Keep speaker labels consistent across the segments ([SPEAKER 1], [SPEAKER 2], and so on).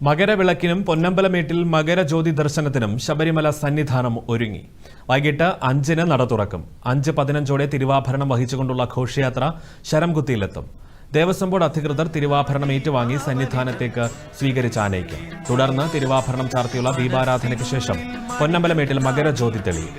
[SPEAKER 1] മകരവിളക്കിനും പൊന്നമ്പലമേട്ടിൽ മകരജ്യോതി ദർശനത്തിനും ശബരിമല സന്നിധാനം ഒരുങ്ങി. വൈകിട്ട് 5-ന് നട തുറക്കും. 5:15 തിരുവാഭരണം വഹിച്ചുകൊണ്ടുള്ള ഘോഷയാത്ര ശരംകുത്തിയിലെത്തും. ദേവസ്വം ബോർഡ് അധികൃതർ തിരുവാഭരണം ഏറ്റുവാങ്ങി സന്നിധാനത്തേക്ക് സ്വീകരിച്ചാനയിക്കും. തുടർന്ന് തിരുവാഭരണം ചാർത്തിയുള്ള ദീപാരാധനയ്ക്ക് ശേഷം പൊന്നമ്പലമേട്ടിൽ മകരജ്യോതി തെളിയും.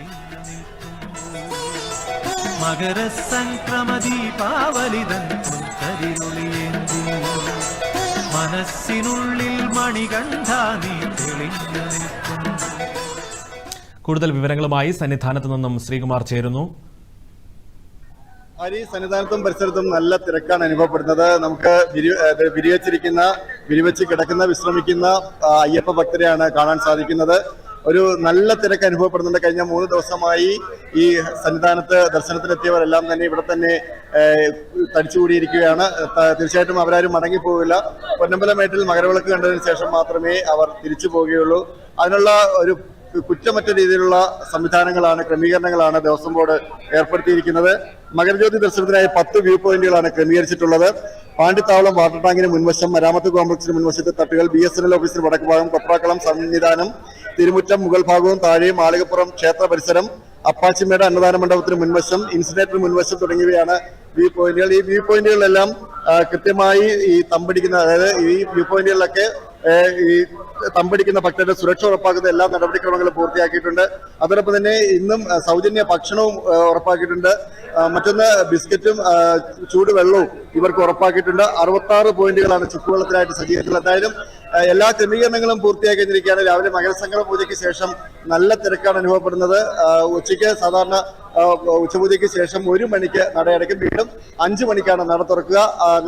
[SPEAKER 1] കൂടുതൽ വിവരങ്ങളുമായി സന്നിധാനത്ത് നിന്നും ശ്രീകുമാർ ചേരുന്നു.
[SPEAKER 2] സന്നിധാനത്തും പരിസരത്തും നല്ല തിരക്കാണ് അനുഭവപ്പെടുന്നത്. നമുക്ക് വിരിവെച്ച് കിടക്കുന്ന വിശ്രമിക്കുന്ന അയ്യപ്പ ഭക്തരെയാണ് കാണാൻ സാധിക്കുന്നത്. ഒരു നല്ല തിരക്ക് അനുഭവപ്പെടുന്നുണ്ട്. കഴിഞ്ഞ 3 ദിവസമായി ഈ സന്നിധാനത്ത് ദർശനത്തിനെത്തിയവരെല്ലാം തന്നെ ഇവിടെ തന്നെ തടിച്ചുകൂടിയിരിക്കുകയാണ്. തീർച്ചയായിട്ടും അവരാരും മടങ്ങിപ്പോകില്ല. പൊന്നമ്പലമേട്ടിൽ മകരവിളക്ക് കണ്ടതിന് ശേഷം മാത്രമേ അവർ തിരിച്ചു പോവുകയുള്ളൂ. അതിനുള്ള ഒരു കുറ്റമറ്റ രീതിയിലുള്ള സംവിധാനങ്ങളാണ്, ക്രമീകരണങ്ങളാണ് ദേവസ്വം ബോർഡ് ഏർപ്പെടുത്തിയിരിക്കുന്നത്. മകരജ്യോതി ദർശനത്തിനായി 10 വ്യൂ പോയിന്റുകളാണ് ക്രമീകരിച്ചിട്ടുള്ളത്. പാണ്ടിത്താവളം വാട്ടർ ടാങ്കിന് മുൻവശം, മരാമത്ത് കോംപ്ലക്സിന് മുൻവശത്തെ തട്ടുകൾ, BSNL ഓഫീസിന് വടക്ക് ഭാഗം, കൊപ്രാക്കളം സന്നിധാനം, തിരുമുറ്റം മുകൾ ഭാഗവും താഴെയും, മാളികപ്പുറം ക്ഷേത്ര പരിസരം, അപ്പാച്ചിമേട് അന്നദാന മണ്ഡപത്തിന് മുൻവശം, ഇൻസിനേറ്റർ മുൻവശം തുടങ്ങിയവയാണ് വ്യൂ പോയിന്റുകൾ. ഈ വ്യൂ പോയിന്റുകളിലെല്ലാം കൃത്യമായി ഈ തമ്പടിക്കുന്ന, അതായത് ഈ വ്യൂ പോയിന്റുകളിലൊക്കെ ഈ തമ്പടിക്കുന്ന ഭക്തരുടെ സുരക്ഷ ഉറപ്പാക്കുന്ന എല്ലാ നടപടിക്രമങ്ങളും പൂർത്തിയാക്കിയിട്ടുണ്ട്. അതോടൊപ്പം തന്നെ ഇന്നും സൗജന്യ ഭക്ഷണവും ഉറപ്പാക്കിയിട്ടുണ്ട്. മറ്റൊന്ന് ബിസ്ക്കറ്റും ചൂടുവെള്ളവും ഇവർക്ക് ഉറപ്പാക്കിയിട്ടുണ്ട്. 66 പോയിന്റുകളാണ് ചുക്കുവെള്ളത്തിനായിട്ട് സജ്ജീകരിച്ചിട്ടുള്ളത്. എന്തായാലും എല്ലാ ക്രമീകരണങ്ങളും പൂർത്തിയാക്കി കഴിഞ്ഞിരിക്കുകയാണ്. രാവിലെ മകരസംക്രമ പൂജയ്ക്ക് ശേഷം നല്ല തിരക്കാണ് അനുഭവപ്പെടുന്നത്. ഉച്ചയ്ക്ക് സാധാരണ ഉച്ചപൂജയ്ക്ക് ശേഷം 1 മണിക്ക് നടയടയ്ക്കും. വീണ്ടും 5 മണിക്കാണ് നട തുറക്കുക.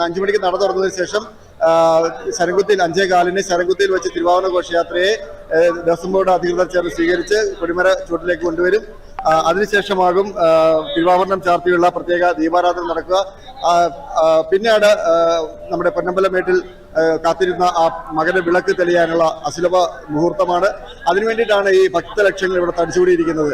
[SPEAKER 2] 5 മണിക്ക് നട തുറന്നതിന് ശേഷം ശരംകുത്തിയിൽ 5:15 ശരംകുത്തിയിൽ വെച്ച് തിരുവാഭരണ ഘോഷയാത്രയെ ദേവസ്വം ബോർഡ് അധികൃതർ ചേർന്ന് സ്വീകരിച്ച് കൊടിമര ചുവട്ടിലേക്ക് കൊണ്ടുവരും. അതിനുശേഷമാകും തിരുവാഭരണം ചാർത്തിയുള്ള പ്രത്യേക ദീപാരാധന നടക്കുക. പിന്നീട് നമ്മുടെ പൊന്നമ്പലമേട്ടിൽ കാത്തിരുന്ന ആ മകരവിളക്ക് തെളിയാനുള്ള അസുലഭ മുഹൂർത്തമാണ്. അതിനുവേണ്ടിയിട്ടാണ് ഈ ഭക്തലക്ഷങ്ങൾ ഇവിടെ തടിച്ചുകൂടിയിരിക്കുന്നത്.